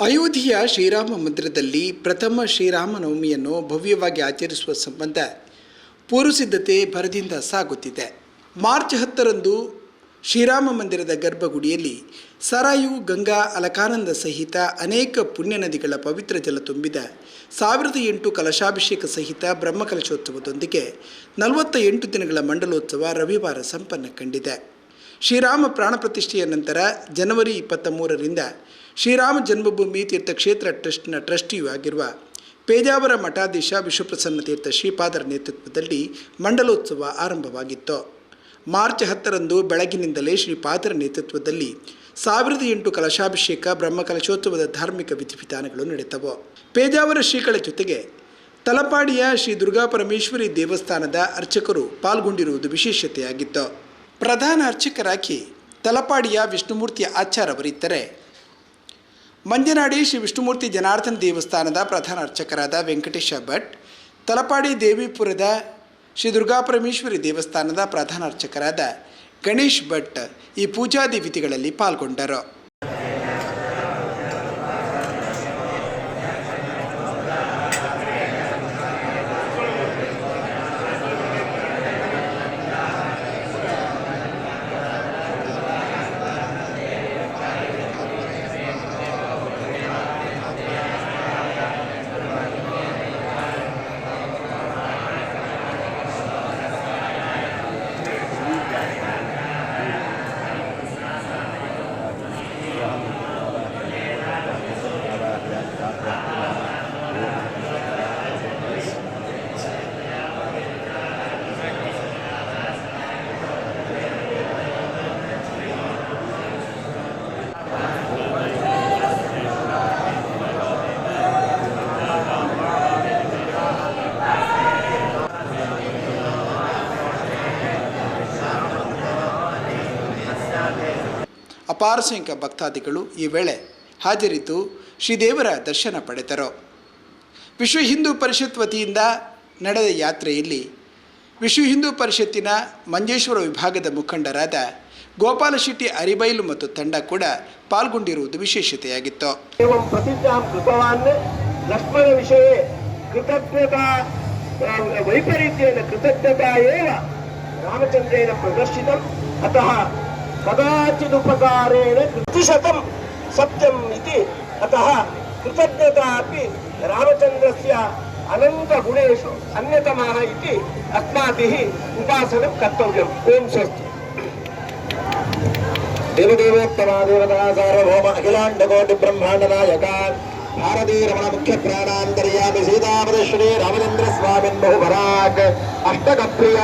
ಅಯೋಧ್ಯೆಯ ಶ್ರೀರಾಮ ಮಂದಿರದಲ್ಲಿ ಪ್ರಥಮ ಶ್ರೀರಾಮನವಮಿಯನ್ನು ಭವ್ಯವಾಗಿ ಆಚರಿಸುವ ಸಂಬಂಧ ಪೂರ್ವಸಿದ್ಧತೆ ಭರದಿಂದ ಸಾಗುತ್ತಿದೆ. ಮಾರ್ಚ್ 10ರಂದು ಶ್ರೀರಾಮ ಮಂದಿರದ ಗರ್ಭಗುಡಿಯಲ್ಲಿ ಸರಾಯು, ಗಂಗಾ, ಅಲಕಾನಂದ ಸಹಿತ ಅನೇಕ ಪುಣ್ಯ ನದಿಗಳ ಪವಿತ್ರ ಜಲ ತುಂಬಿದ 1008 ಕಲಶಾಭಿಷೇಕ ಸಹಿತ ಬ್ರಹ್ಮಕಲಶೋತ್ಸವದೊಂದಿಗೆ 48 ದಿನಗಳ ಮಂಡಲೋತ್ಸವ ರವಿವಾರ ಸಂಪನ್ನ ಕಂಡಿದೆ. ಶ್ರೀರಾಮ ಪ್ರಾಣ ಪ್ರತಿಷ್ಠೆಯ ನಂತರ ಜನವರಿ 23ರಿಂದ ಶ್ರೀರಾಮ ಜನ್ಮಭೂಮಿ ತೀರ್ಥಕ್ಷೇತ್ರ ಟ್ರಸ್ಟ್ನ ಟ್ರಸ್ಟಿಯೂ ಆಗಿರುವ ಪೇಜಾವರ ಮಠಾಧೀಶ ವಿಶ್ವಪ್ರಸನ್ನ ತೀರ್ಥ ಶ್ರೀಪಾದರ ನೇತೃತ್ವದಲ್ಲಿ ಮಂಡಲೋತ್ಸವ ಆರಂಭವಾಗಿತ್ತು. ಮಾರ್ಚ್ 10ರಂದು ಬೆಳಗಿನಿಂದಲೇ ಶ್ರೀಪಾದರ ನೇತೃತ್ವದಲ್ಲಿ 1008 ಕಲಶಾಭಿಷೇಕ ಬ್ರಹ್ಮಕಲಶೋತ್ಸವದ ಧಾರ್ಮಿಕ ವಿಧಿವಿಧಾನಗಳು ನಡೆದವು. ಪೇಜಾವರ ಶ್ರೀಗಳ ಜೊತೆಗೆ ತಲಪಾಡಿಯ ಶ್ರೀ ದುರ್ಗಾಪರಮೇಶ್ವರಿ ದೇವಸ್ಥಾನದ ಅರ್ಚಕರು ಪಾಲ್ಗೊಂಡಿರುವುದು ವಿಶೇಷತೆಯಾಗಿತ್ತು. ಪ್ರಧಾನ ಅರ್ಚಕರಾಗಿ ತಲಪಾಡಿಯ ವಿಷ್ಣುಮೂರ್ತಿ ಆಚಾರ್ಯವರಿದ್ದರೆ, ಮಂಜನಾಡಿ ಶ್ರೀ ವಿಷ್ಣುಮೂರ್ತಿ ಜನಾರ್ದನ ದೇವಸ್ಥಾನದ ಪ್ರಧಾನ ಅರ್ಚಕರಾದ ವೆಂಕಟೇಶ ಭಟ್, ತಲಪಾಡಿ ದೇವಿಪುರದ ಶ್ರೀ ದುರ್ಗಾಪರಮೇಶ್ವರಿ ದೇವಸ್ಥಾನದ ಪ್ರಧಾನ ಅರ್ಚಕರಾದ ಗಣೇಶ್ ಭಟ್ ಈ ಪೂಜಾದಿ ವಿಧಿಗಳಲ್ಲಿ ಪಾಲ್ಗೊಂಡರು. ಅಪಾರ ಸಂಖ್ಯೆಯ ಭಕ್ತಾದಿಗಳು ಈ ವೇಳೆ ಹಾಜರಿದ್ದು ಶ್ರೀದೇವರ ದರ್ಶನ ಪಡೆದರು. ವಿಶ್ವ ಹಿಂದೂ ಪರಿಷತ್ ವತಿಯಿಂದ ನಡೆದ ಯಾತ್ರೆಯಲ್ಲಿ ವಿಶ್ವ ಹಿಂದೂ ಪರಿಷತ್ತಿನ ಮಂಜೇಶ್ವರ ವಿಭಾಗದ ಮುಖಂಡರಾದ ಗೋಪಾಲ ಶೆಟ್ಟಿ ಅರಿಬೈಲು ಮತ್ತು ತಂಡ ಕೂಡ ಪಾಲ್ಗೊಂಡಿರುವುದು ವಿಶೇಷತೆಯಾಗಿತ್ತು. ಲಕ್ಷ್ಮಣ ವಿಷಯ ಕೃತಜ್ಞತಾ ವೈಪರೀತ್ಯೇನ ಕೃತಜ್ಞತಾ ಏವ ರಾಮಚಂದ್ರೇಣ ಪ್ರದರ್ಶಿತಂ ಅತಃ ಕದಾಚಿದುಪಕಾರೇಣ ಕೃತಿಶತಂ ಸತ್ಯಂ ಇತಿ ಅತಃ ಕೃತಜ್ಞತಾ ಅಪಿ ರಾಮಚಂದ್ರಸ್ಯ ಅನಂತ ಗುಣೇಶು ಅನ್ಯತಮಃ ಇತಿ ಅಸ್ಮಾಭಿಃ ಉಪಾಸನಂ ಕರ್ತವ್ಯಂ. ಓಂ ಸ್ವಸ್ತಿ. ದೇವದೇವೋತ್ತಮ ದೇವತಾ ಸಾರ್ವಭೌಮ ಅಖಿಲಾಂಡ ಕೋಟಿ ಬ್ರಹ್ಮಾಂಡ ನಾಯಕ ಭಾರತೀಯ ರಮಣ ಮುಖ್ಯ ಪ್ರಾಣಾಂತರ್ಯಾಮಿ ಸೀತಾಪದ ಶ್ರೀ ರಾಮಚಂದ್ರ ಸ್ವಾಮಿನ್ ಬಹುಭರಾಗ್ ಅಷ್ಟಕ ಪ್ರಿಯ